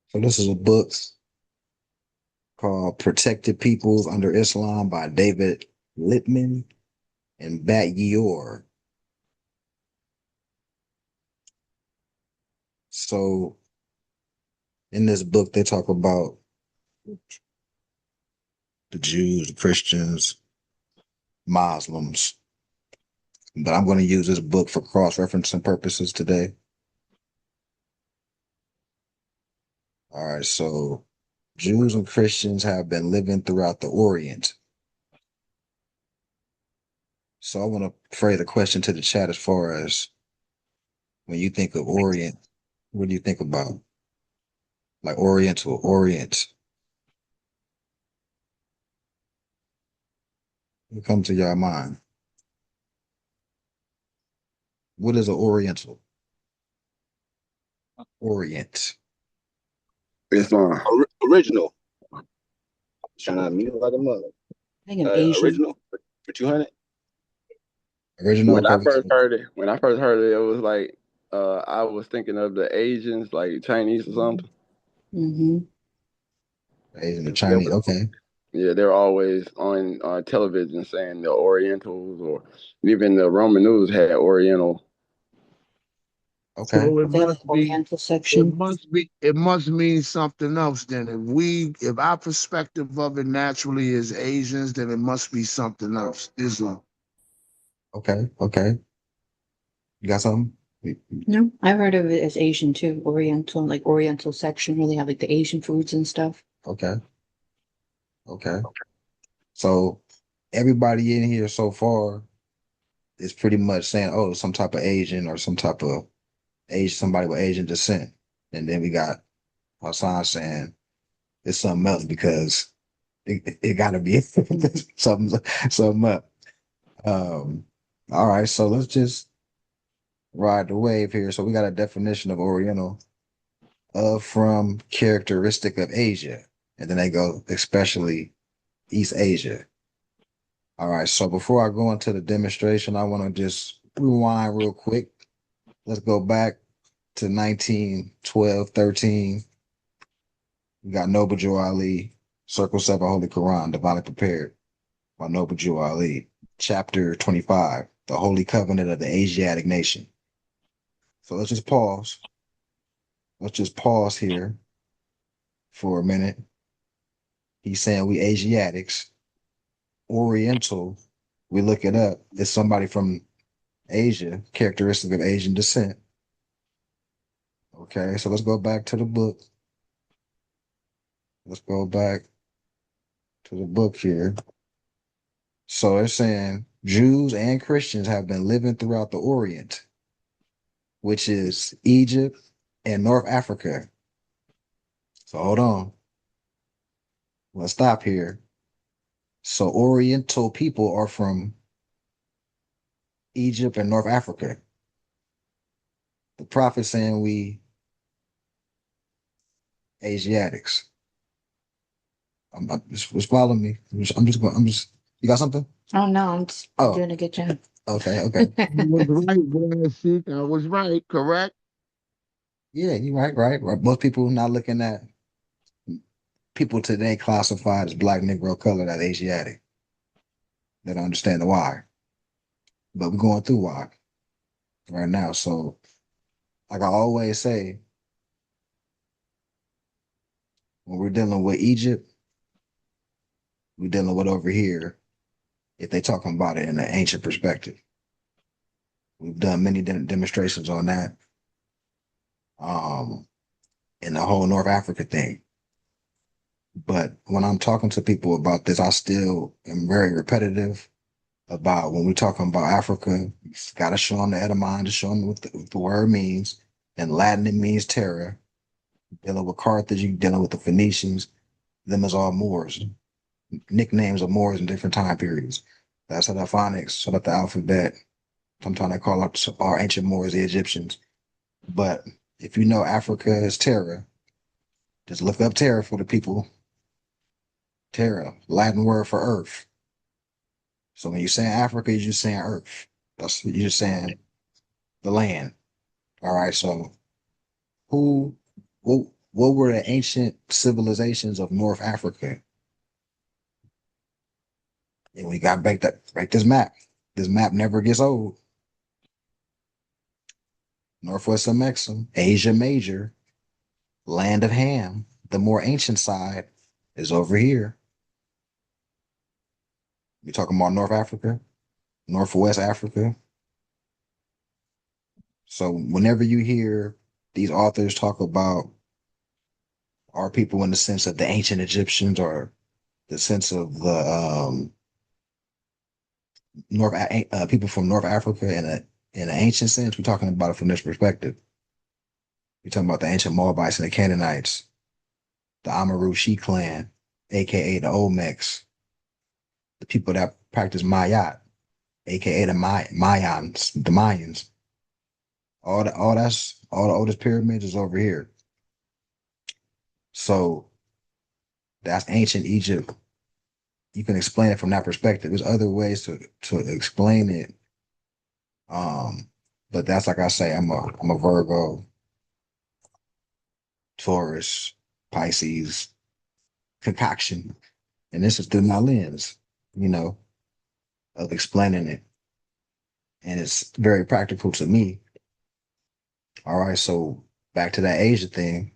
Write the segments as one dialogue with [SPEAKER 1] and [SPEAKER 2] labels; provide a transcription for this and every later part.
[SPEAKER 1] So this is a book called Protected Peoples Under Islam by David Lippman and Bat Yeor. So in this book, they talk about the Jews, the Christians, Muslims. But I'm going to use this book for cross-referencing purposes today. All right, so Jews and Christians have been living throughout the Orient. So I want to phrase a question to the chat as far as when you think of Orient, what do you think about? Like Oriental, Orient. What comes to your mind? What is an Oriental? Orient.
[SPEAKER 2] It's original. Trying to mute like a mother.
[SPEAKER 3] I think an Asian.
[SPEAKER 2] Original for 200.
[SPEAKER 1] Original, okay.
[SPEAKER 2] When I first heard it, it was like I was thinking of the Asians, like Chinese or something.
[SPEAKER 3] Mm-hmm.
[SPEAKER 1] Asian or Chinese, okay.
[SPEAKER 2] Yeah, they're always on television saying the Orientals, or even the Roman news had Oriental.
[SPEAKER 1] Okay.
[SPEAKER 4] So it
[SPEAKER 3] They have
[SPEAKER 4] must
[SPEAKER 3] an
[SPEAKER 4] be,
[SPEAKER 3] Oriental section.
[SPEAKER 4] it must mean something else then. If our perspective of it naturally is Asians, then it must be something else. Islam.
[SPEAKER 1] Okay. Okay. You got something?
[SPEAKER 3] No, I've heard of it as Asian too. Oriental, like Oriental section where they have like the Asian foods and stuff.
[SPEAKER 1] Okay. Okay. So everybody in here so far is pretty much saying, oh, some type of Asian or some type of Asian, somebody with Asian descent. And then we got Hassan saying it's something else because it got to be something up. Um, all right, so let's just ride the wave here. So we got a definition of Oriental from characteristic of Asia, and then they go especially East Asia. All right, so before I go into the demonstration, I want to just rewind real quick. Let's go back to 1912, 13. We got Noble Joe Ali, Circle 7 Holy Quran, Divinely Prepared by Noble Joe Ali, Chapter 25, The Holy Covenant of the Asiatic Nation. So let's just pause. Let's just pause here for a minute. He's saying we Asiatics, Oriental, we look it up. It's somebody from Asia, characteristic of Asian descent. Okay, so let's go back to the book. Let's go back to the book here. So they're saying Jews and Christians have been living throughout the Orient, which is Egypt and North Africa. So hold on. Let's stop here. So Oriental people are from Egypt and North Africa. The prophet saying we Asiatics. Just follow me. You got something?
[SPEAKER 3] Oh no, I'm just
[SPEAKER 1] Oh,
[SPEAKER 3] doing a good job.
[SPEAKER 1] okay, okay.
[SPEAKER 4] I was right, Gracie. I was right, correct?
[SPEAKER 1] Yeah, you're right. Most people not looking at people today classified as black, Negro, colored as Asiatic. They don't understand the why. But we're going through why right now. So, like I always say, when we're dealing with Egypt, we're dealing with over here, if they talking about it in an ancient perspective. We've done many demonstrations on that. In the whole North Africa thing. But when I'm talking to people about this, I still am very repetitive about when we're talking about Africa, you got to show them the etymology, to show them what the word means. In Latin, it means terror. Dealing with Carthage, you dealing with the Phoenicians, them as all Moors. Nicknames of Moors in different time periods. That's how the phonics, so that the alphabet. Sometimes they call up our ancient Moors the Egyptians. But if you know Africa is terror, just look up terror for the people. Terra, Latin word for earth. So when you're saying Africa, you're just saying earth. You're just saying the land. All right. So who, what, what were the ancient civilizations of North Africa? And we got back this map. This map never gets old. Northwest of Mexum, Asia Major, land of Ham. The more ancient side is over here. You're talking about North Africa, Northwest Africa. So whenever you hear these authors talk about our people in the sense of the ancient Egyptians or the sense of the people from North Africa in an ancient sense, we're talking about it from this perspective. We're talking about the ancient Moabites and the Canaanites, the Amaru She clan, aka the Olmecs, the people that practice Mayat, aka the Mayans, the Mayans. All the oldest pyramids is over here. So that's ancient Egypt. You can explain it from that perspective. There's other ways to explain it. But that's like I say, I'm a Virgo, Taurus, Pisces, concoction. And this is through my lens, you know, of explaining it. And it's very practical to me. All right, so back to that Asia thing,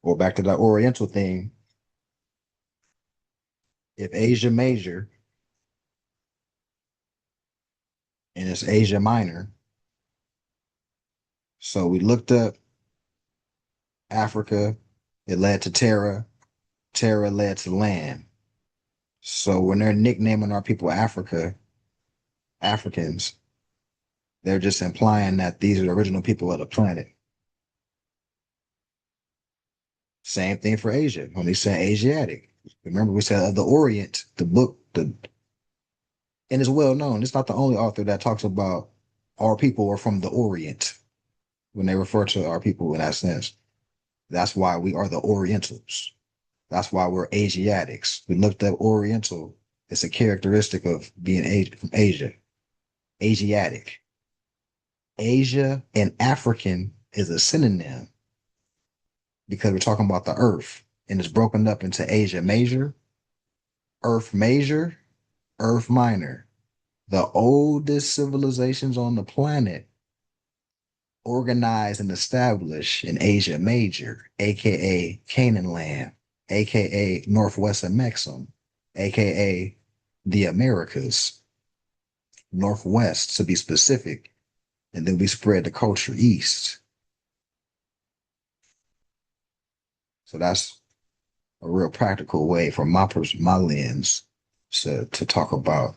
[SPEAKER 1] or back to that Oriental thing. If Asia Major and it's Asia Minor, so we looked up Africa, it led to Terra, Terra led to land. So when they're nicknaming our people Africans, they're just implying that these are the original people of the planet. Same thing for Asia. When they say Asiatic, remember we said of the Orient, the book, and it's well known. It's not the only author that talks about our people are from the Orient when they refer to our people in that sense. That's why we are the Orientals. That's why we're Asiatics. We looked up Oriental. It's a characteristic of being from Asia. Asiatic. Asia and African is a synonym because we're talking about the earth and it's broken up into Asia Major, Major, Earth Minor. The oldest civilizations on the planet organized and established in Asia Major, aka Canaan land, aka Northwest of Mexum, aka the Americas, Northwest to be specific, and then we spread the culture east. So that's a real practical way from my lens to talk about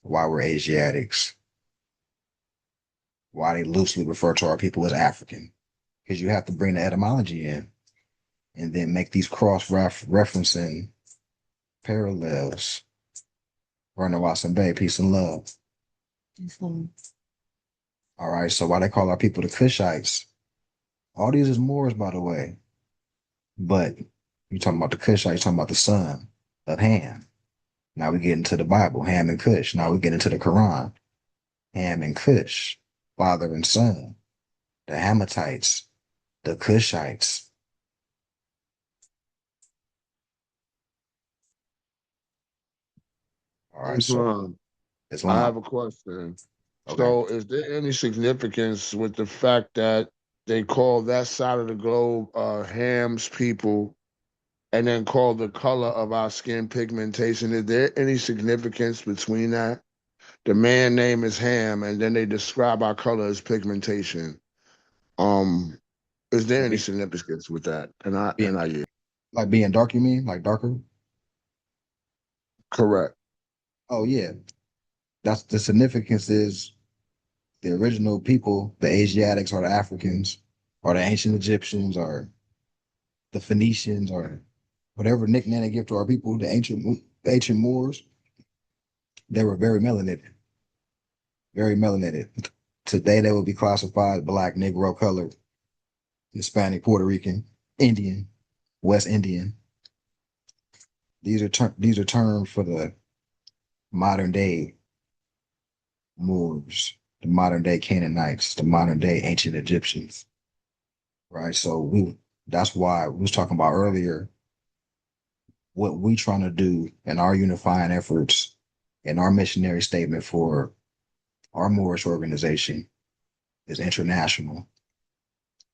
[SPEAKER 1] why we're Asiatics, why they loosely refer to our people as African, because you have to bring the etymology in and then make these referencing parallels. Vernon Watson Bay, peace and love.
[SPEAKER 3] So,
[SPEAKER 1] All right, so why they call our people the Cushites? All these is Moors, by the way. But you're talking about the Cushite, you're talking about the son of Ham. Now we get into the Bible, Ham and Cush. Now we get into the Quran, Ham and Cush, father and son, the Hammatites, the Cushites. All right, so
[SPEAKER 4] Islam. I
[SPEAKER 1] Islam.
[SPEAKER 4] have a question.
[SPEAKER 1] Okay.
[SPEAKER 4] So, is there any significance with the fact that they call that side of the globe Ham's people and then call the color of our skin pigmentation? Is there any significance between that? The man name is Ham, and then they describe our color as pigmentation. Um, is there
[SPEAKER 1] Like
[SPEAKER 4] any significance with that?
[SPEAKER 1] being
[SPEAKER 4] Yeah,
[SPEAKER 1] like being dark, you mean? Like darker?
[SPEAKER 4] correct.
[SPEAKER 1] Oh yeah. That's the significance is the original people, the Asiatics or the Africans, or the ancient Egyptians, or the Phoenicians, or whatever nickname they give to our people, the ancient Moors, they were very melanated, very melanated. Today they would be classified black, Negro colored, Hispanic, Puerto Rican, Indian, West Indian. These are terms for the modern day Moors, the modern day Canaanites, the modern day ancient Egyptians. Right. So That's why we was talking about earlier what we trying to do in our unifying efforts and our missionary statement for our Moorish organization is international.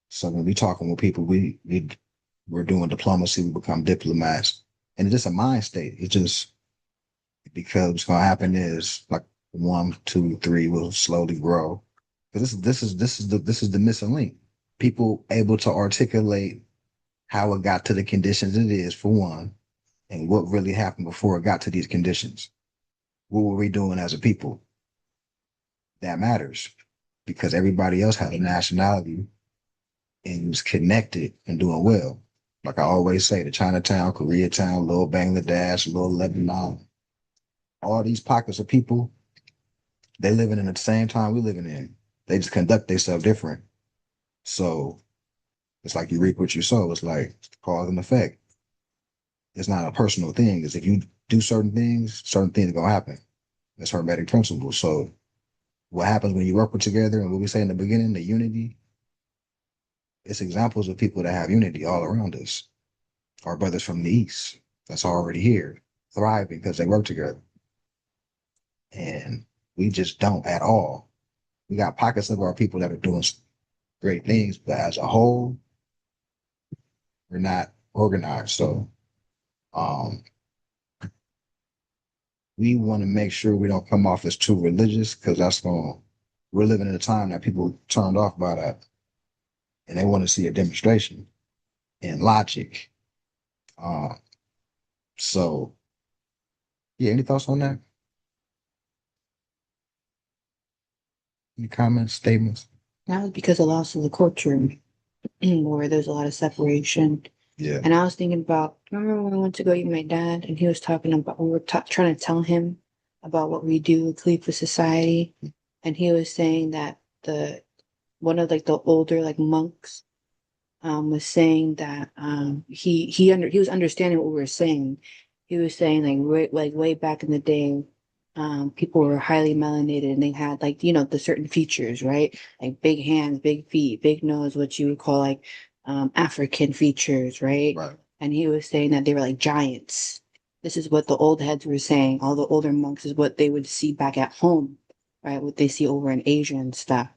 [SPEAKER 1] So when we talking with people, we're doing diplomacy, we become diplomats, and it's just a mind state. It's just because what's gonna happen is like one, two, three will slowly grow. Because this is the missing link. People able to articulate how it got to the conditions it is for one, and what really happened before it got to these conditions. What were we doing as a people? That matters because everybody else had a nationality and was connected and doing well. Like I always say, the Chinatown, Koreatown, Little Bangladesh, Little Lebanon, all these pockets of people, they living in the same time we living in. They just conduct themselves different. So it's like you reap what you sow. It's like cause and effect. It's not a personal thing. It's if you do certain things are gonna happen. It's hermetic principle. So what happens when you work with together and what we say in the beginning, the unity, it's examples of people that have unity all around us. Our brothers from the East that's already here, thriving because they work together. And we just don't at all. We got pockets of our people that are doing great things, but as a whole, we're not organized. So um, we want to make sure we don't come off as too religious because we're living in a time that people turned off by that and they want to see a demonstration and logic. Uh, so, yeah, any thoughts on that? Any comments, statements?
[SPEAKER 3] That was because of loss of the culture, where there's a lot of separation.
[SPEAKER 1] Yeah,
[SPEAKER 3] And I was thinking about, remember when we went to go eat with my dad, and he was talking about, we were trying to tell him about what we do with Khalifa Society, and he was saying that the one of like the older like monks was saying that he was understanding what we were saying. He was saying like way back in the day, people were highly melanated and they had like the certain features, right? Like big hands, big feet, big nose, what you would call like African features, right?
[SPEAKER 1] right,
[SPEAKER 3] And he was saying that they were like giants. This is what the old heads were saying. All the older monks is what they would see back at home, right? What they see over in Asia and stuff.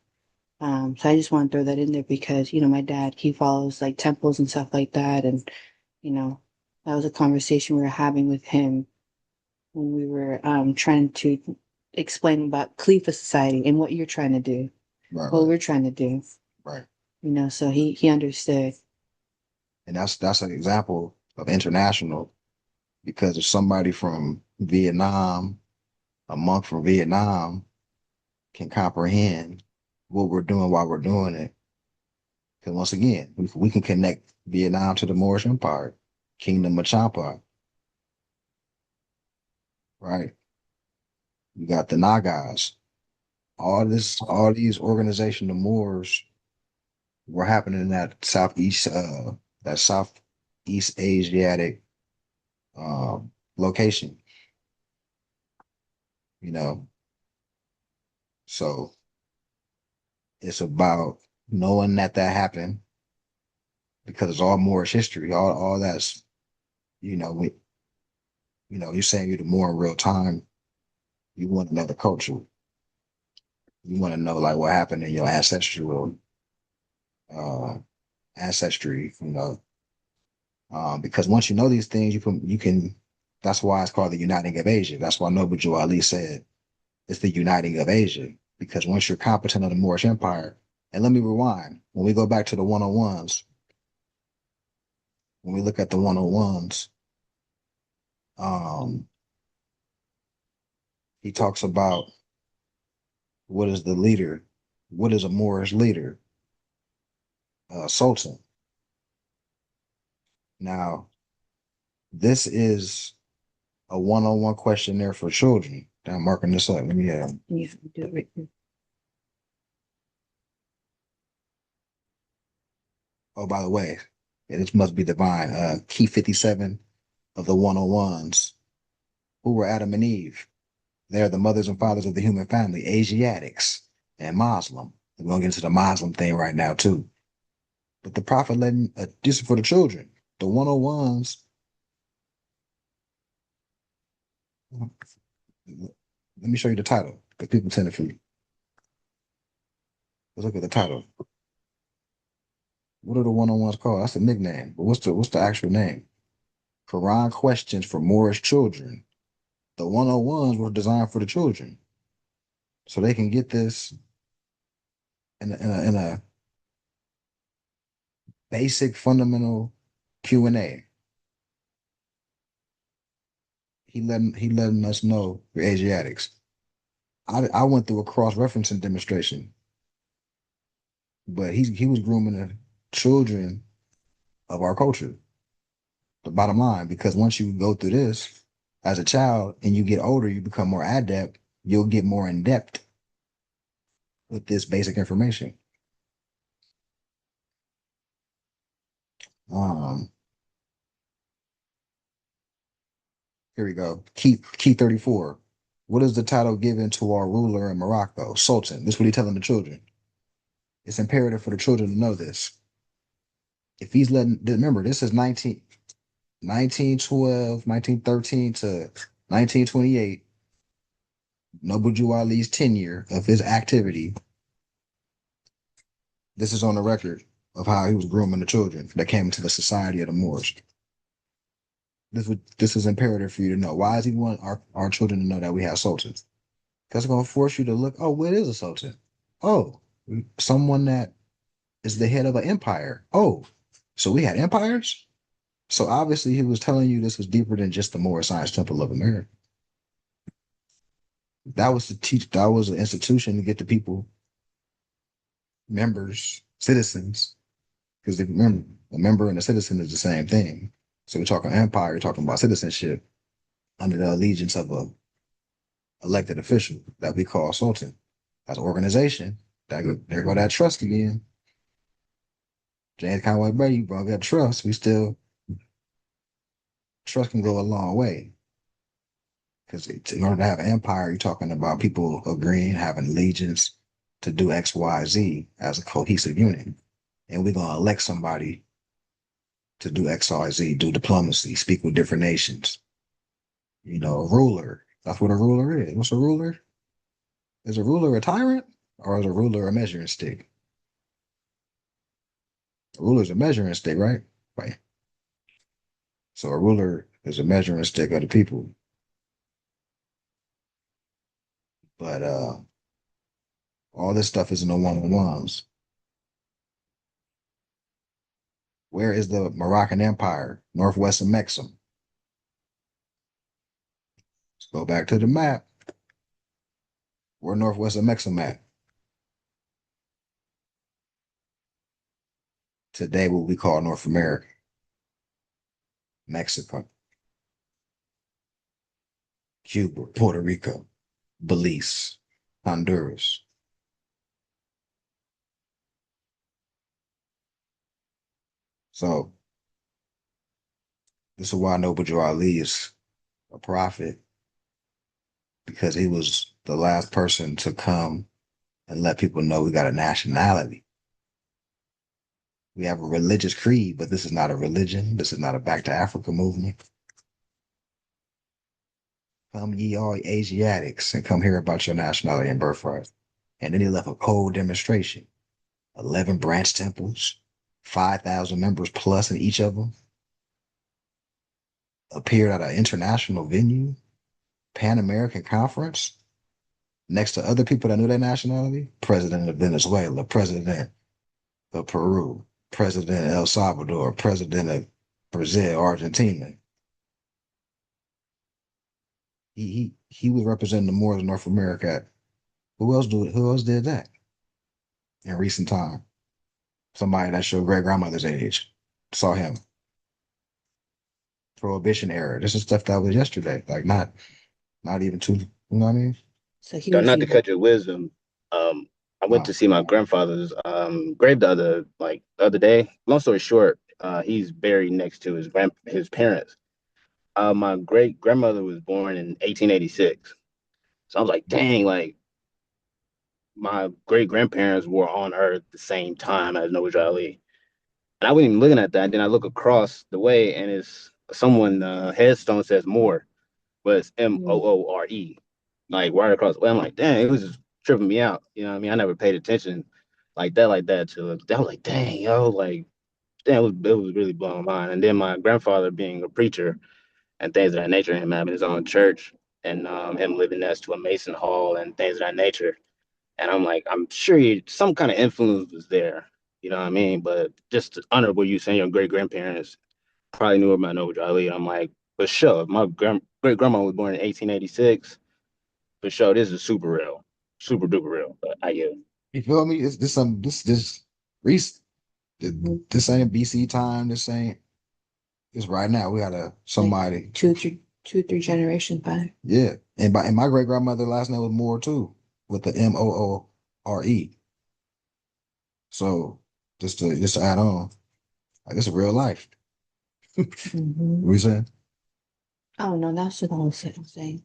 [SPEAKER 3] So I just want to throw that in there because, my dad, he follows like temples and stuff like that. And, you know, that was a conversation we were having with him when we were trying to explain about Khalifa Society and what you're trying to do,
[SPEAKER 1] right,
[SPEAKER 3] what
[SPEAKER 1] right,
[SPEAKER 3] we're trying to do,
[SPEAKER 1] right.
[SPEAKER 3] so he understood.
[SPEAKER 1] And that's an example of international because if somebody from Vietnam, a monk from Vietnam, can comprehend what we're doing while we're doing it. Because once again, we can connect Vietnam to the Moorish Empire, Kingdom of Champa, right? You got the Nagas. All these organizations, the Moors, were happening in that southeast Asiatic location. You know, so it's about knowing that happened because it's all Moorish history. All that's we you're saying you're the more in real time. You want to know the culture. You want to know like what happened in your ancestral uh, ancestry. Because once you know these things, you can. That's why it's called the uniting of Asia. That's why Noble Joe Ali said it's the uniting of Asia. Because once you're competent of the Moorish Empire, and let me rewind. When we go back to the 101s, when we look at the 101s, um, he talks about what is the leader, what is a Moorish leader, sultan. Now, this is a one-on-one questionnaire for children. I'm marking this up. Let me
[SPEAKER 3] You have to do it right there.
[SPEAKER 1] oh, by the way, this must be divine. Key 57 of the 101s. Who were Adam and Eve? They're the mothers and fathers of the human family, Asiatics and Muslim. We're gonna get into the Muslim thing right now too. But the prophet letting this is for the children. The 101s. Let me show you the title because people tend to forget. Let's look at the title. What are the 101s called? That's a nickname. But what's the actual name? Quran questions for Moorish children. The 101s were designed for the children. So they can get this in a basic fundamental Q&A. He letting us know for Asiatics. I went through a cross-referencing demonstration, but he was grooming the children of our culture. The bottom line, because once you go through this as a child and you get older, you become more adept, you'll get more in depth with this basic information. Um, Here we go. Key 34. What is the title given to our ruler in Morocco? Sultan. This is what he's telling the children. It's imperative for the children to know this. If he's letting, remember, this is 1912, 1913 to 1928, Noble Ali's tenure of his activity. This is on the record of how he was grooming the children that came into the society of the Moors. This is imperative for you to know. Why does he want our children to know that we have sultans? Because it's going to force you to look, oh, what is a sultan? Oh, someone that is the head of an empire. Oh, so we had empires? So obviously he was telling you this was deeper than just the Moorish Science Temple of America. That was to teach, that was an institution to get the people, members, citizens, because remember, a member and a citizen is the same thing. So we're talking empire, you're talking about citizenship under the allegiance of a elected official that we call sultan. As an organization, there go that trust again. James Conway Brady brought that trust. We still trust can go a long way because in order to have an empire, you're talking about people agreeing, having allegiance to do X, Y, Z as a cohesive unit, and we're gonna elect somebody to do X, Y, Z, do diplomacy, speak with different nations. You know, a ruler. That's what a ruler is. What's a ruler? Is a ruler a tyrant or is a ruler a measuring stick? A ruler is a measuring stick, right? Right. So a ruler is a measuring stick of the people. But all this stuff is in the one-on-ones. Where is the Moroccan Empire? Northwest of Mexum. Let's go back to the map. Where northwest of Mexum at? Today, what we call North America, Mexico, Cuba, Puerto Rico, Belize, Honduras. So this is why Noble Joe Ali is a prophet, because he was the last person to come and let people know we got a nationality. We have a religious creed, but this is not a religion. This is not a Back to Africa movement. Come ye all Asiatics and come hear about your nationality and birthright. And then he left a cold demonstration. 11 branch temples, 5,000 members plus in each of them. Appeared at an international venue, Pan American Conference, next to other people that knew their nationality. President of Venezuela, President of Peru, President of El Salvador, President of Brazil, Argentina. He was representing the Moors of North America. Who else did that in recent time? Somebody that showed great grandmother's age. Saw him. Prohibition era. This is stuff that was yesterday. Like not even too, you know what I mean?
[SPEAKER 3] So he
[SPEAKER 2] So
[SPEAKER 3] was
[SPEAKER 2] not to
[SPEAKER 3] you.
[SPEAKER 2] cut your wisdom, I went to
[SPEAKER 1] Oh,
[SPEAKER 2] see my grandfather's grave the other day. Long story short, he's buried next to his parents. My great grandmother was born in 1886. So I was like, dang, like my great grandparents were on Earth the same time as Noah Ali. And I wasn't even looking at that. And then I look across the way, and it's someone headstone says more, but it's
[SPEAKER 3] Mm.
[SPEAKER 2] Moore, like right across the way. I'm like, dang, it was just tripping me out. You know what I mean? I never paid attention like that to it. I was like, dang, yo, like, damn, it was really blowing my mind. And then my grandfather being a preacher and things of that nature, him having his own church and him living next to a Mason Hall and things of that nature. And I'm like, I'm sure some kind of influence was there. You know what I mean? But just honorable you saying your great grandparents probably knew about Noble Ali. I'm like, for sure. If my great grandma was born in 1886, for sure, this is super real, super duper real. But I get it.
[SPEAKER 1] You feel me? It's this recent. This ain't BC time. This ain't. It's right now. We got a
[SPEAKER 3] Like
[SPEAKER 1] somebody.
[SPEAKER 3] two, three generations back.
[SPEAKER 1] Yeah, and my great grandmother last name was Moore too, with the Moore. So just to add on, like it's real life.
[SPEAKER 3] Mm-hmm.
[SPEAKER 1] What you saying?
[SPEAKER 3] Oh no, that's what I was saying.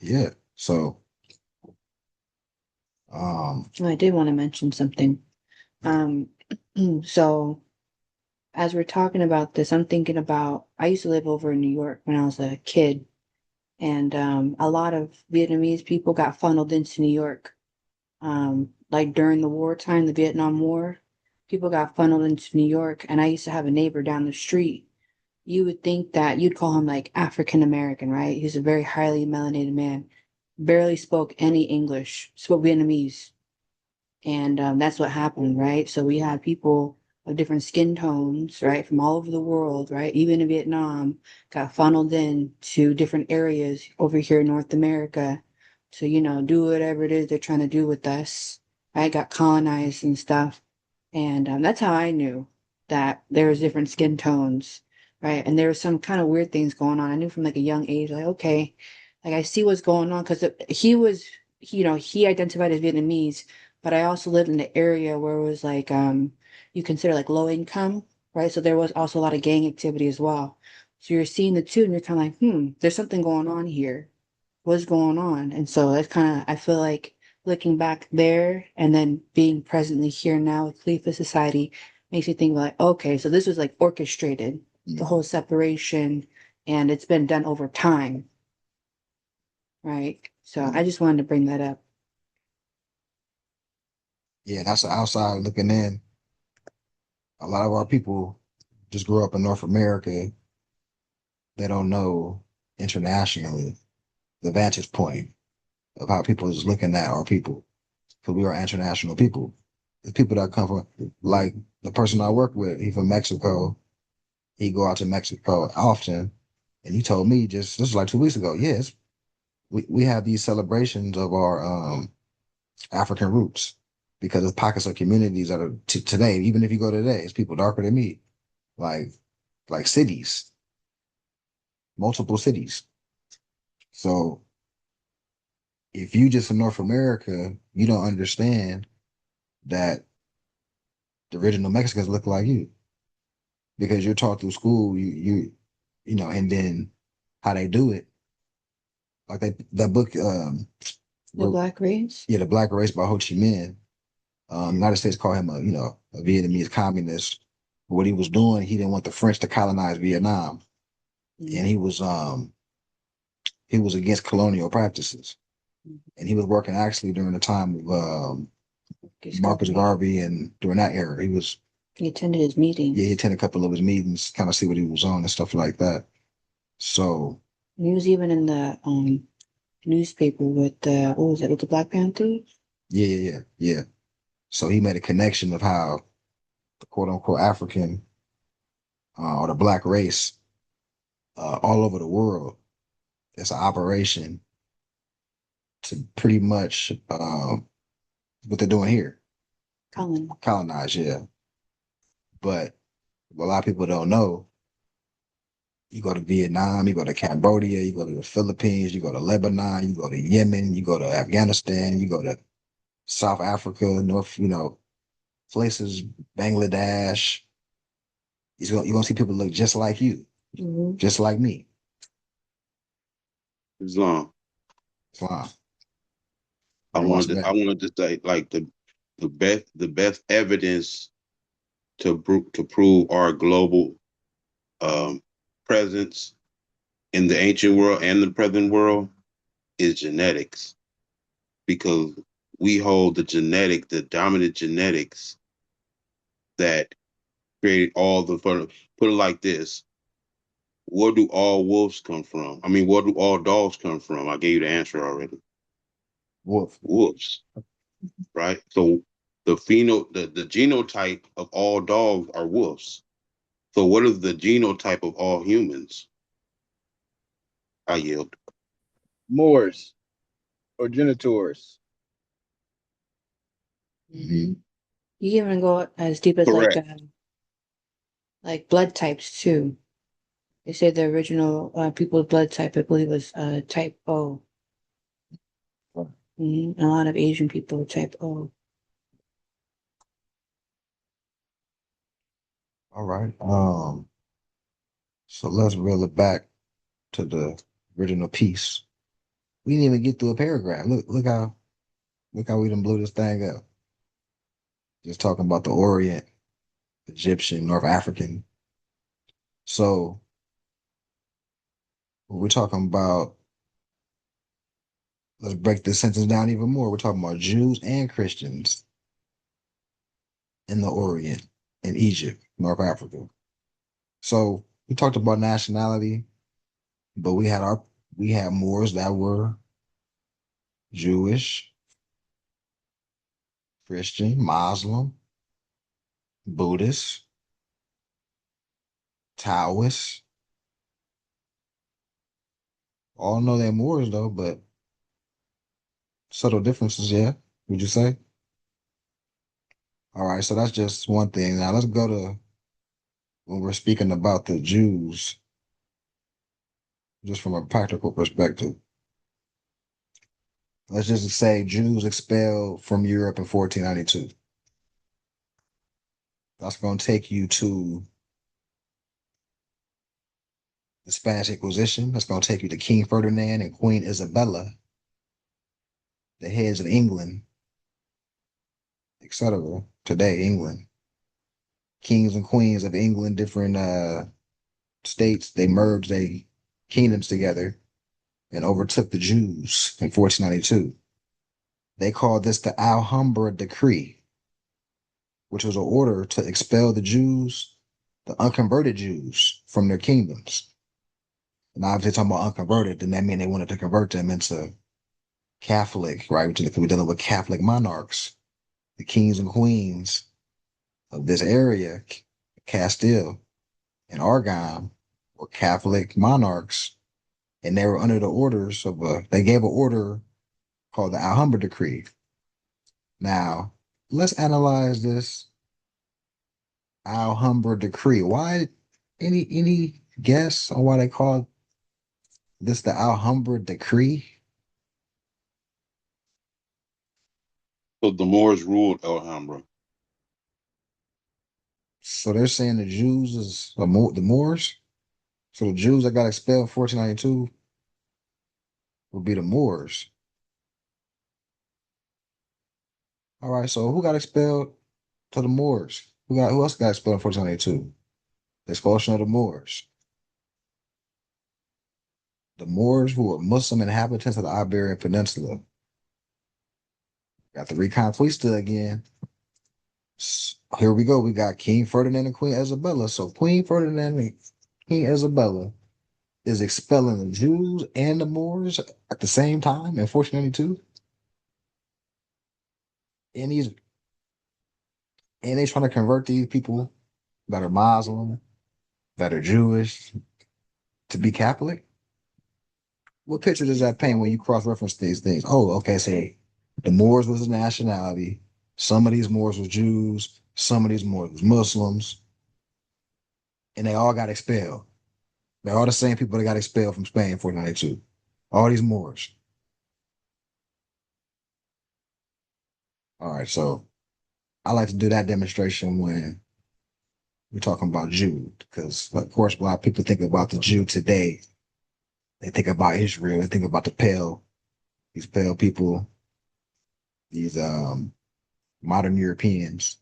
[SPEAKER 1] Yeah. So um,
[SPEAKER 3] Oh, I did want to mention something. Um, so as we're talking about this, I'm thinking about I used to live over in New York when I was a kid, and a lot of Vietnamese people got funneled into New York. Like during the wartime, the Vietnam War, people got funneled into New York, and I used to have a neighbor down the street. You would think that you'd call him like African American, right? He's a very highly melanated man, barely spoke any English, spoke Vietnamese. And that's what happened, right? So we had people of different skin tones, right, from all over the world, right? Even in Vietnam, got funneled in to different areas over here in North America to, do whatever it is they're trying to do with us. I got colonized and stuff. And that's how I knew that there was different skin tones, right? And there was some kind of weird things going on. I knew from like a young age, like, okay, like I see what's going on because he was, he identified as Vietnamese, but I also lived in an area where it was like you consider like low income, right? So there was also a lot of gang activity as well. So you're seeing the two and you're kind of like, there's something going on here. What's going on? And so that's kind of I feel like looking back there and then being presently here now with Khalifa Society makes me think like, okay, so this was like orchestrated, the whole separation, and it's been done over time, right? So I just wanted to bring that up.
[SPEAKER 1] yeah, that's the outside looking in. A lot of our people just grew up in North America. They don't know internationally the vantage point of how people is looking at our people. Because we are international people. The people that come from, like the person I work with, he from Mexico. He go out to Mexico often, and he told me just this was like 2 weeks ago. Yes, we have these celebrations of our African roots because of pockets of communities that are today. Even if you go today, it's people darker than me, like cities, multiple cities. So if you just from North America, you don't understand that the original Mexicans look like you because you're taught through school. And then how they do it, like that book,
[SPEAKER 3] The
[SPEAKER 1] wrote,
[SPEAKER 3] Black race.
[SPEAKER 1] yeah, the Black Race by Ho Chi Minh. United States called him a Vietnamese communist. What he was doing, he didn't want the French to colonize Vietnam, and
[SPEAKER 3] Mm-hmm.
[SPEAKER 1] he was against colonial practices, and he was working actually during the time of Marcus
[SPEAKER 3] Garvey.
[SPEAKER 1] Garvey and during that era.
[SPEAKER 3] He attended his
[SPEAKER 1] Yeah, he
[SPEAKER 3] meetings.
[SPEAKER 1] attended a couple of his meetings, kind of see what he was on and stuff like that. So
[SPEAKER 3] And he was even in the newspaper with the what was it with the Black Panthers?
[SPEAKER 1] yeah. So he made a connection of how the quote unquote African or the black race all over the world, it's an operation to pretty much what they're doing here,
[SPEAKER 3] Colin.
[SPEAKER 1] colonize, yeah. But what a lot of people don't know, you go to Vietnam, you go to Cambodia, you go to the Philippines, you go to Lebanon, you go to Yemen, you go to Afghanistan, you go to South Africa, North, places, Bangladesh. You're gonna see people look just like you,
[SPEAKER 3] Mm-hmm.
[SPEAKER 1] just like me.
[SPEAKER 5] Islam.
[SPEAKER 1] Islam.
[SPEAKER 5] I
[SPEAKER 1] Bring my
[SPEAKER 5] wanted to,
[SPEAKER 1] Smith.
[SPEAKER 5] I wanted to say like the best evidence to prove our global um, presence in the ancient world and the present world is genetics, because we hold the dominant genetics that created all the fun. Put it like this: where do all wolves come from? I mean, where do all dogs come from? I gave you the answer already.
[SPEAKER 1] Wolf.
[SPEAKER 5] Wolves, right? So the genotype of all dogs are wolves. So what is the genotype of all humans? I yield.
[SPEAKER 2] Moors or genitors.
[SPEAKER 3] Hmm. You can even go as deep as
[SPEAKER 5] Correct.
[SPEAKER 3] like blood types too. They say the original people's blood type, I believe, was type O. Mhm. A lot of Asian people are type O.
[SPEAKER 1] All right. So let's reel it back to the original piece. We didn't even get through a paragraph. Look how we done blew this thing up. Just talking about the Orient, Egyptian, North African. So we're talking about, let's break this sentence down even more. We're talking about Jews and Christians in the Orient, in Egypt, North Africa. So we talked about nationality, but we had Moors that were Jewish, Christian, Muslim, Buddhist, Taoist. All know they're Moors though, but subtle differences, yeah. Would you say? All right, so that's just one thing. Now let's go to when we're speaking about the Jews, just from a practical perspective. Let's just say Jews expelled from Europe in 1492. That's going to take you to the Spanish Inquisition. That's going to take you to King Ferdinand and Queen Isabella, the heads of England, etc. Today, England, kings and queens of England, different states, they merged their kingdoms together and overtook the Jews in 1492. They called this the Alhambra Decree, which was an order to expel the Jews, the unconverted Jews, from their kingdoms. And obviously, talking about unconverted, then that means they wanted to convert them into Catholic, right? We're dealing with Catholic monarchs, the kings and queens of this area, Castile and Aragon, were Catholic monarchs, and they were under the orders of they gave an order called the Alhambra Decree. Now, let's analyze this Alhambra Decree. Why? Any guess on why they called this the Alhambra Decree?
[SPEAKER 5] So the Moors ruled Alhambra.
[SPEAKER 1] So they're saying the Jews is the Moors. So the Jews that got expelled in 1492 would be the Moors. All right. So who got expelled to the Moors? Who else got expelled in 1492? The expulsion of the Moors. The Moors who were Muslim inhabitants of the Iberian Peninsula. Got the Reconquista again. Here we go. We got King Ferdinand and Queen Isabella. So Queen Ferdinand and King Isabella is expelling the Jews and the Moors at the same time in 1492. And he's and they trying to convert these people that are Muslim, that are Jewish, to be Catholic. What picture does that paint when you cross-reference these things? Oh, okay. So the Moors was a nationality. Some of these Moors were Jews. Some of these Moors was Muslims, and they all got expelled. They're all the same people that got expelled from Spain in 1492. All these Moors. All right, so I like to do that demonstration when we're talking about Jew, because of course, a lot of people think about the Jew today. They think about Israel. They think about these pale people, these modern Europeans.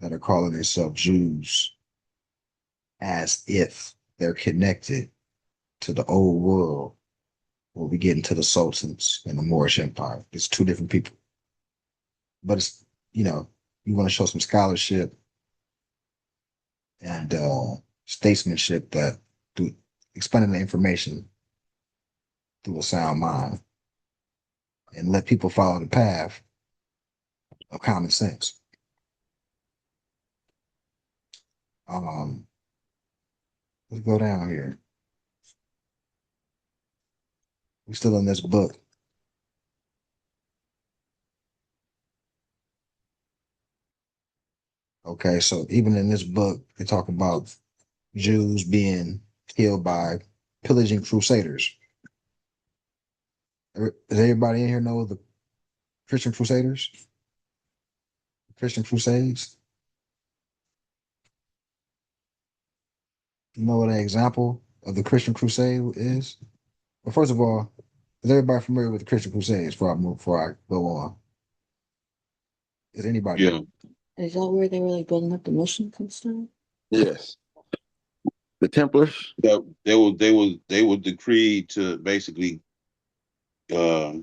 [SPEAKER 1] that are calling themselves Jews as if they're connected to the old world where we get into the Sultans and the Moorish Empire. It's two different people. But it's, you know, you want to show some scholarship and statesmanship that through explaining the information through a sound mind and let people follow the path of common sense. Um, let's go down here. We're still in this book. Okay, so even in this book, they talk about Jews being killed by pillaging crusaders. Does everybody in here know the Christian Crusaders? Christian Crusades? You know what an example of the Christian Crusade is? Well, first of all, is everybody familiar with the Christian Crusades before I go on? Is anybody?
[SPEAKER 5] Yeah.
[SPEAKER 3] Is that where they were like building up the Muslims and stuff?
[SPEAKER 6] Yes. The Templars.
[SPEAKER 5] That they were decreed to basically uh,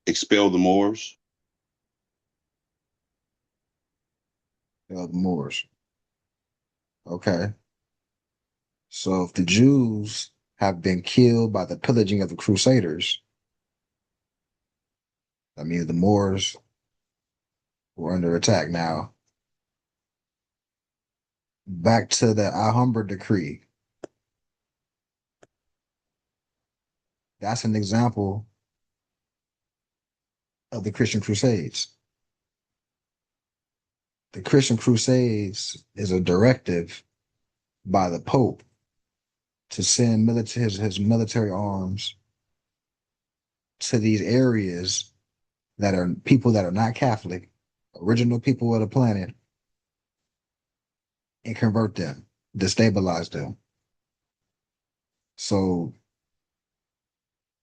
[SPEAKER 5] expel the Moors.
[SPEAKER 1] The Moors. Okay. So if the Jews have been killed by the pillaging of the Crusaders, that means the Moors were under attack. Now, back to the Alhambra decree. That's an example of the Christian Crusades. The Christian Crusades is a directive by the Pope to send his military arms to these areas that are people that are not Catholic, original people of the planet, and convert them, destabilize them. So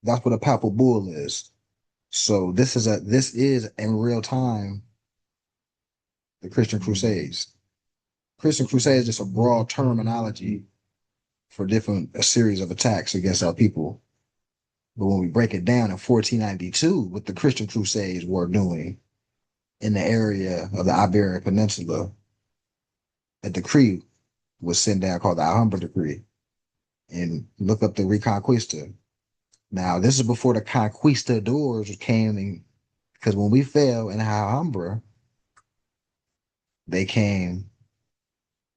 [SPEAKER 1] that's what a papal bull is. So this is in real time the Christian Crusades. Christian Crusades is just a broad terminology for different a series of attacks against our people. But when we break it down in 1492, what the Christian Crusades were doing in the area of the Iberian Peninsula, a decree was sent down called the Alhambra Decree. And look up the Reconquista. Now, this is before the conquistadors came in, because when we fell in Alhambra, they came,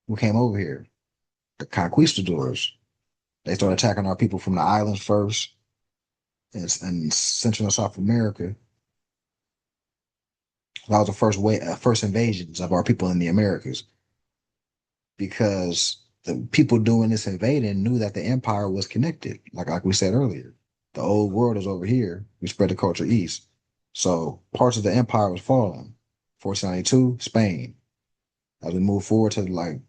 [SPEAKER 1] who came over here? The conquistadors. They started attacking our people from the islands first in Central and South America. That was the first invasions of our people in the Americas, because the people doing this invading knew that the empire was connected. Like we said earlier, the old world is over here. We spread the culture east, so parts of the empire was falling. 1492, Spain. As we move forward to like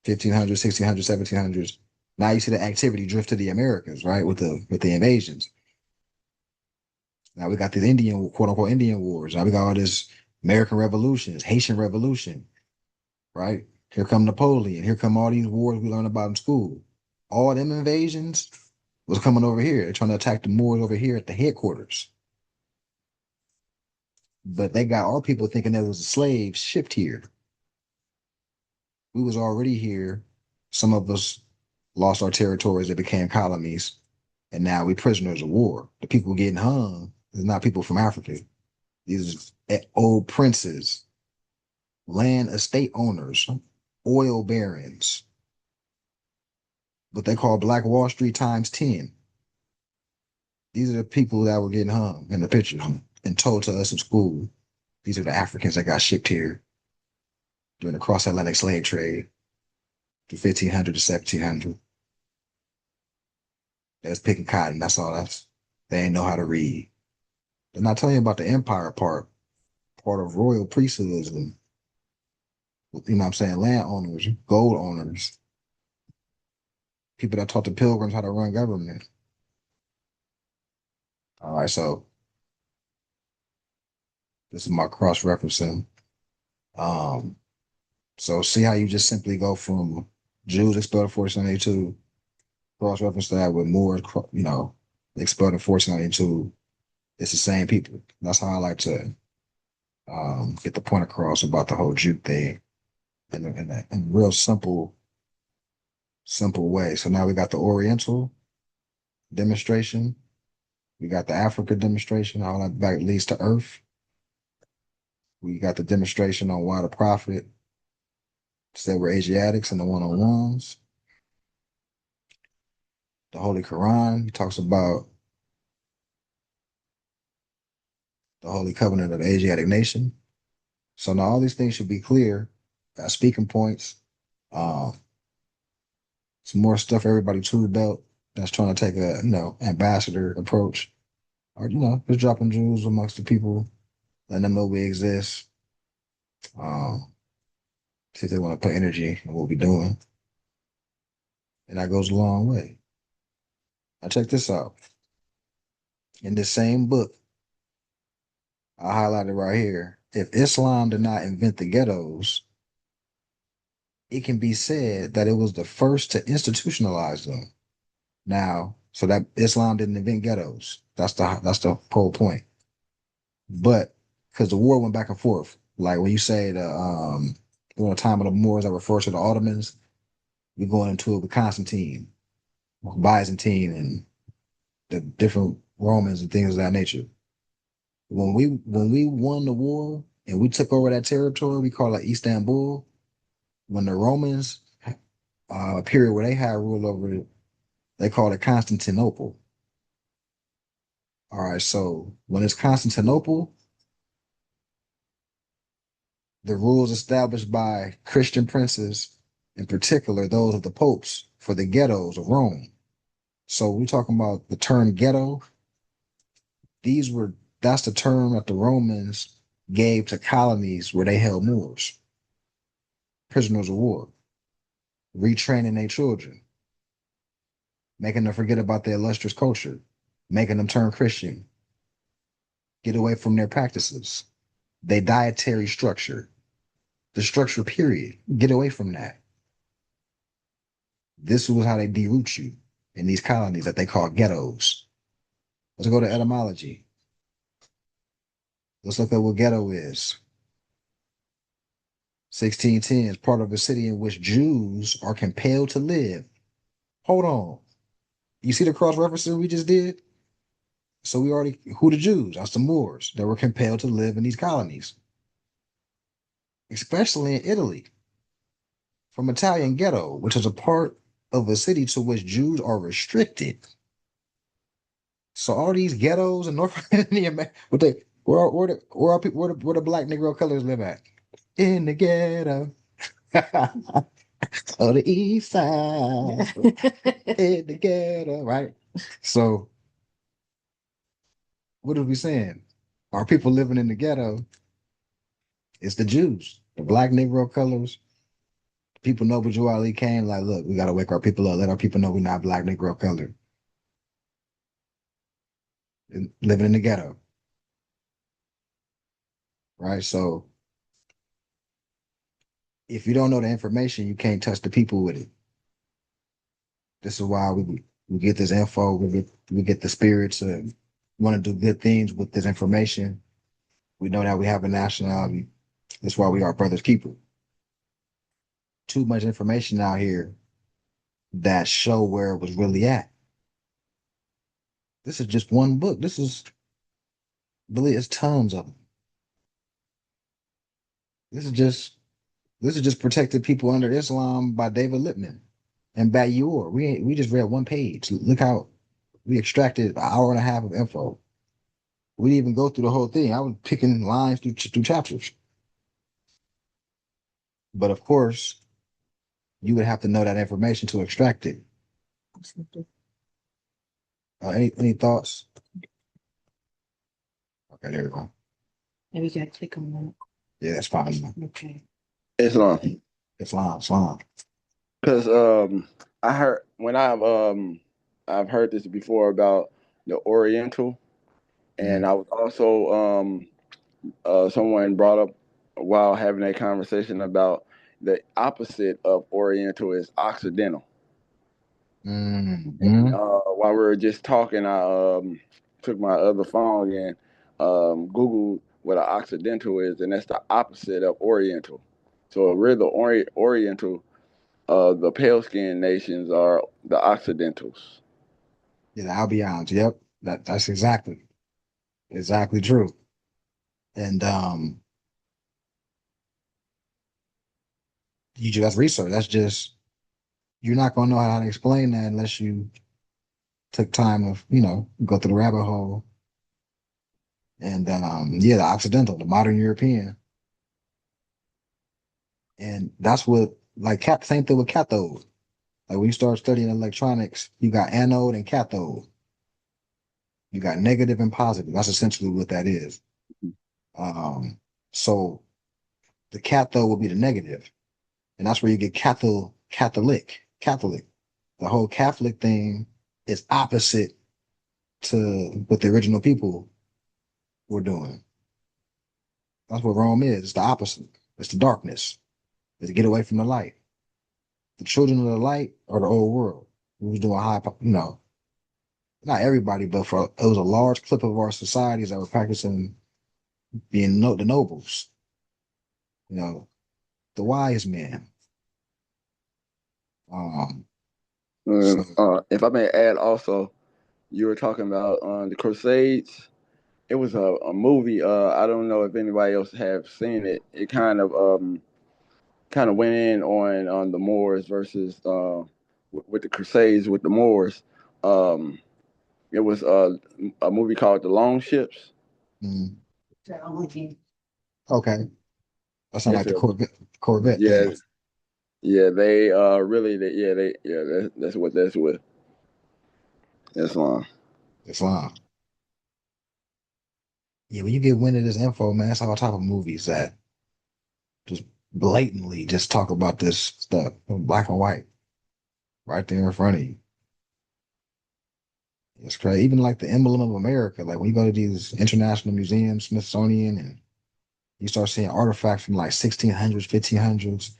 [SPEAKER 1] 1500s, 1600s, 1700s, now you see the activity drift to the Americas, right? With the invasions. Now we got these Indian, quote unquote, Indian wars. Now we got all this American revolutions, Haitian revolution, right? Here come Napoleon. Here come all these wars we learn about in school. All them invasions was coming over here. They're trying to attack the Moors over here at the headquarters. But they got our people thinking there was a slave shipped here. We was already here. Some of us lost our territories that became colonies, and now we prisoners of war. The people getting hung is not people from Africa. These are old princes, land estate owners, oil barons, what they call Black Wall Street times 10. These are the people that were getting hung in the picture and told to us in school. These are the Africans that got shipped here during the cross Atlantic slave trade from 1500 to 1700. They was picking cotton. That's all. They ain't know how to read. They're not telling you about the empire part of royal priesthoods and, you know what I'm saying, landowners, gold owners, people that taught the pilgrims how to run government. All right, so this is my cross referencing. Um, So see how you just simply go from Jews expelled in 1492, cross-reference that with Moors, expelled in 1492. It's the same people. That's how I like to get the point across about the whole Jew thing in a real simple way. So now we got the Oriental demonstration. We got the Africa demonstration, all that back leads to Earth. We got the demonstration on why the prophet said we're Asiatics and the one-on-ones. The Holy Quran he talks about the Holy Covenant of the Asiatic nation. So now all these things should be clear as speaking points. Um, some more stuff for everybody to the belt that's trying to take a ambassador approach, or just dropping jewels amongst the people, letting them know we exist. Um, See if they want to put energy in what we're doing, and that goes a long way. Now check this out. In this same book, I highlighted right here. If Islam did not invent the ghettos, it can be said that it was the first to institutionalize them. Now, so that Islam didn't invent ghettos. That's the whole point. But because the war went back and forth, like when you say during the time of the Moors that refer to the Ottomans, we're going into it with Constantine, Byzantine, and the different Romans and things of that nature. When we won the war and we took over that territory, we call it Istanbul. When the Romans, a period where they had rule over it, they called it Constantinople. All right, so when it's Constantinople, the rules established by Christian princes, in particular those of the popes, for the ghettos of Rome. So we're talking about the term ghetto. These were that's the term that the Romans gave to colonies where they held Moors, prisoners of war, retraining their children, making them forget about their illustrious culture, making them turn Christian, get away from their practices, their dietary structure, the structure, period. Get away from that. This was how they deroot you in these colonies that they call ghettos. Let's go to etymology. Let's look at what ghetto is. 1610 is part of a city in which Jews are compelled to live. Hold on. You see the cross references we just did? So we already, who the Jews? That's the Moors that were compelled to live in these colonies, especially in Italy, from Italian ghetto, which is a part of a city to which Jews are restricted. So all these ghettos in North India, what they where the black Negro colors live at? In the ghetto. On the east side. In the ghetto, right? So what are we saying? Are people living in the ghetto? It's the Jews, the black Negro colors. People know Bajou Ali came, like, look, we gotta wake our people up, let our people know we're not black Negro color. And living in the ghetto. Right? So if you don't know the information, you can't touch the people with it. This is why we get this info, we get the spirits to want to do good things with this information. We know that we have a nationality. That's why we are brothers keeper. Too much information out here that show where it was really at. This is just one book. This is really it's tons of them. This is just Protected People Under Islam by David Lippman and Bayur. We just read one page. Look how we extracted an hour and a half of info. We didn't even go through the whole thing. I was picking lines through chapters. But of course, you would have to know that information to extract it. Any thoughts? Okay, there we go.
[SPEAKER 3] Maybe you gotta click on that.
[SPEAKER 1] Yeah, that's fine.
[SPEAKER 3] Okay.
[SPEAKER 6] Islam.
[SPEAKER 1] Islam.
[SPEAKER 6] Because I heard when I've heard this before about the Oriental, and I was also someone brought up while having a conversation about the opposite of Oriental is Occidental.
[SPEAKER 1] Mm-hmm.
[SPEAKER 6] While we were just talking, I took my other phone and Googled what an Occidental is, and that's the opposite of Oriental. So we're the Oriental. The pale skinned nations are the Occidentals.
[SPEAKER 1] Yeah, the Albions. Yep, that's exactly true. And that's research. That's just you're not gonna know how to explain that unless you took time to go through the rabbit hole. And yeah, the Occidental, the modern European, and that's what like cat. Same thing with cathode. Like when you start studying electronics, you got anode and cathode. You got negative and positive. That's essentially what that is. Um, so the cathode will be the negative, and that's where you get Catholic. The whole Catholic thing is opposite to what the original people were doing. That's what Rome is. It's the opposite. It's the darkness. It's to get away from the light. The children of the light are the old world. We was doing not everybody, but for it was a large clip of our societies that were practicing being the nobles, you know, the wise men. Um, so
[SPEAKER 6] If I may add, also, you were talking about the Crusades. It was a movie. I don't know if anybody else have seen it. It kind of went in on the Moors versus with the Crusades with the Moors. Um, it was a movie called The Long Ships.
[SPEAKER 1] mm, okay, that sounds
[SPEAKER 6] It's
[SPEAKER 1] like the
[SPEAKER 6] a
[SPEAKER 1] Corvette
[SPEAKER 6] yeah
[SPEAKER 1] thing.
[SPEAKER 6] yeah they really they yeah that's what that's with Islam.
[SPEAKER 1] Islam. Yeah, when you get wind of this info, man, that's all type of movies that just blatantly just talk about this stuff in black and white right there in front of you. It's crazy. Even like the emblem of America, like when you go to these international museums, Smithsonian, and you start seeing artifacts from like 1600s, 1500s,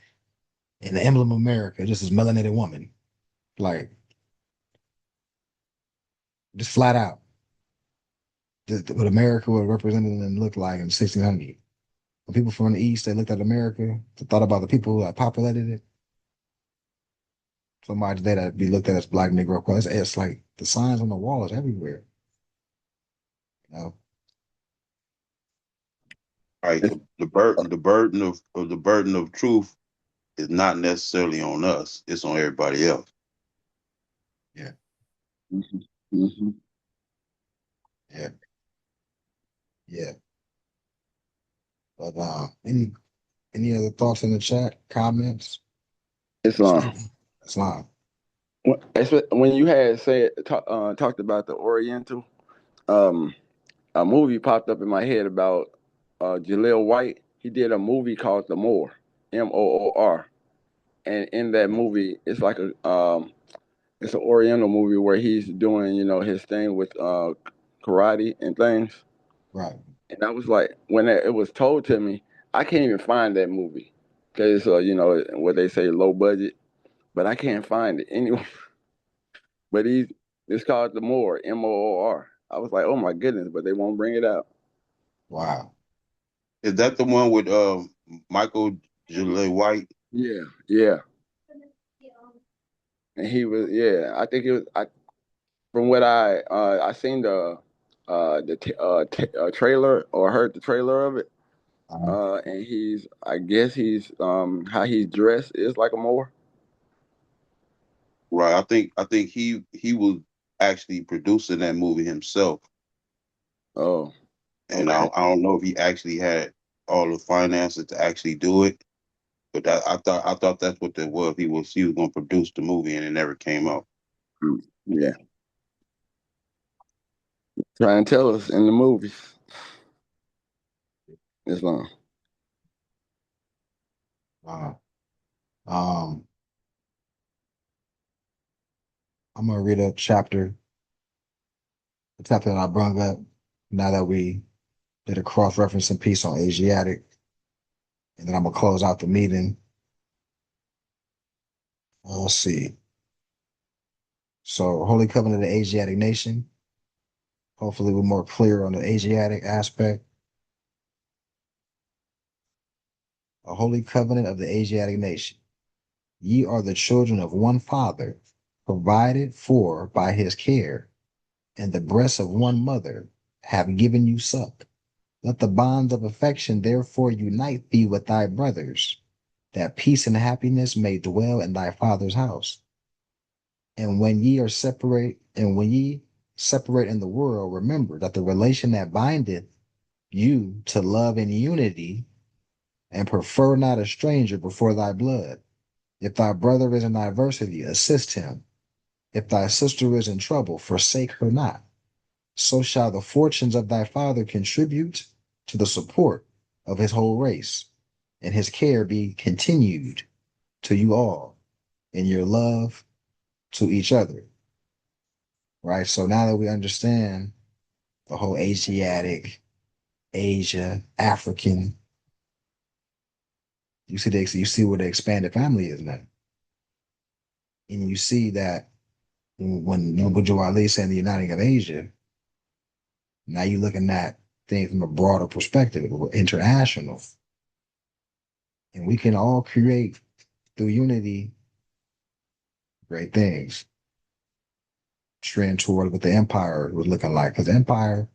[SPEAKER 1] and the emblem of America, just this melanated woman, like just flat out, what America would represent and look like in 1600. When people from the East, they looked at America, they thought about the people that populated it. Somebody today that be looked at as Black Negro. It's like the signs on the walls everywhere. You know,
[SPEAKER 5] Right.
[SPEAKER 6] It's,
[SPEAKER 5] The burden of truth is not necessarily on us. It's on everybody else.
[SPEAKER 1] yeah,
[SPEAKER 6] mhm, mhm.
[SPEAKER 1] yeah, yeah. But any other thoughts in the chat, comments?
[SPEAKER 6] Islam.
[SPEAKER 1] Islam.
[SPEAKER 6] When you had talked about the Oriental, um, a movie popped up in my head about Jaleel White. He did a movie called The Moor, Moor, and in that movie, it's an Oriental movie where he's doing his thing with karate and things.
[SPEAKER 1] Right.
[SPEAKER 6] And I was like, when it was told to me, I can't even find that movie because what they say low budget, but I can't find it anyway. But it's called The Moor, Moor. I was like, oh my goodness, but they won't bring it out.
[SPEAKER 1] Wow.
[SPEAKER 5] Is that the one with Michael J. White?
[SPEAKER 6] Yeah, yeah. And he was, yeah. I think it was. From what I seen the trailer or heard the trailer of it.
[SPEAKER 1] Uh,
[SPEAKER 6] And I guess he's how he's dressed is like a Moor.
[SPEAKER 5] Right. I think he was actually producing that movie himself.
[SPEAKER 6] Oh,
[SPEAKER 5] And
[SPEAKER 6] okay.
[SPEAKER 5] I don't know if he actually had all the finances to actually do it, but I thought that's what that was. He was going to produce the movie, and it never came out.
[SPEAKER 6] Yeah. Try and tell us in the movies. Islam.
[SPEAKER 1] uh, um, I'm gonna read the chapter that I brought up. Now that we did a cross-referencing piece on Asiatic, and then I'm gonna close out the meeting. Let's see. So, Holy Covenant of the Asiatic Nation. Hopefully, we're more clear on the Asiatic aspect. A Holy Covenant of the Asiatic Nation. Ye are the children of one father, provided for by his care, and the breasts of one mother have given you suck. Let the bonds of affection therefore unite thee with thy brothers, that peace and happiness may dwell in thy father's house. And when ye separate in the world, remember that the relation that bindeth you to love and unity, and prefer not a stranger before thy blood. If thy brother is in adversity, assist him. If thy sister is in trouble, forsake her not. So shall the fortunes of thy father contribute to the support of his whole race, and his care be continued to you all in your love to each other. Right. So now that we understand the whole Asiatic, Asia, African, you see what the expanded family is now. And you see that when Noble Ali saying the uniting of Asia, now you're looking at things from a broader perspective, international. And we can all create through unity great things. Trend toward what the empire was looking like. Because empire,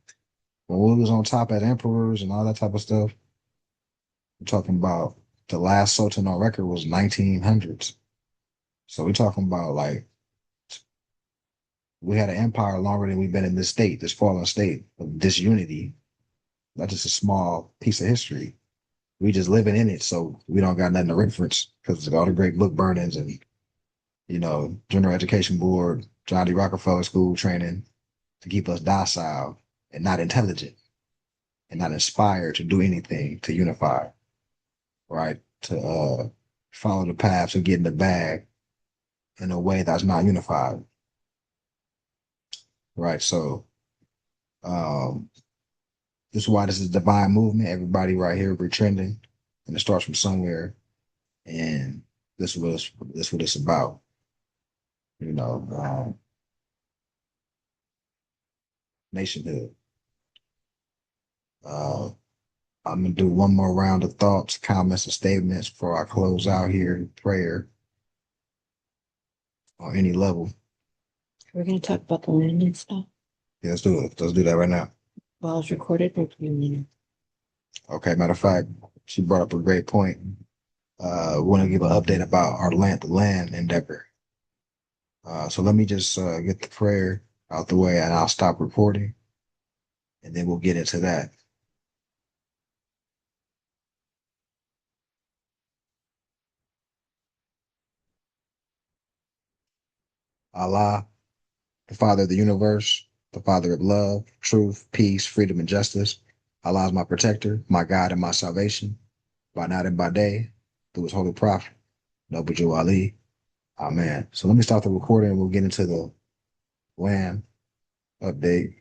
[SPEAKER 1] when we was on top as emperors and all that type of stuff, we're talking about the last Sultan on record was 1900s. So we're talking about like we had an empire longer than we've been in this state, this fallen state of disunity. Not just a small piece of history. We just living in it, so we don't got nothing to reference because of all the great book burnings and General Education Board, John D. Rockefeller School training to keep us docile and not intelligent and not inspired to do anything to unify, right? To follow the path to get in the bag in a way that's not unified, right? So um, this is why this is a divine movement. Everybody right here, we're trending, and it starts from somewhere, and this is what it's about, you know, nationhood. Uh, I'm gonna do one more round of thoughts, comments, and statements before I close out here in prayer on any level.
[SPEAKER 3] We're going to talk about the land and stuff.
[SPEAKER 1] Yeah, let's do it. Let's do that right now.
[SPEAKER 3] While it's recorded, or
[SPEAKER 1] Okay, matter of fact, she brought up a great point. Want to give an update about our land endeavor. So let me just get the prayer out the way and I'll stop recording and then we'll get into that. Allah, the Father of the universe, the Father of love, truth, peace, freedom, and justice. Allah is my protector, my God, and my salvation, by night and by day, through his holy prophet, Noble Ali. Amen. So let me start the recording and we'll get into the land update.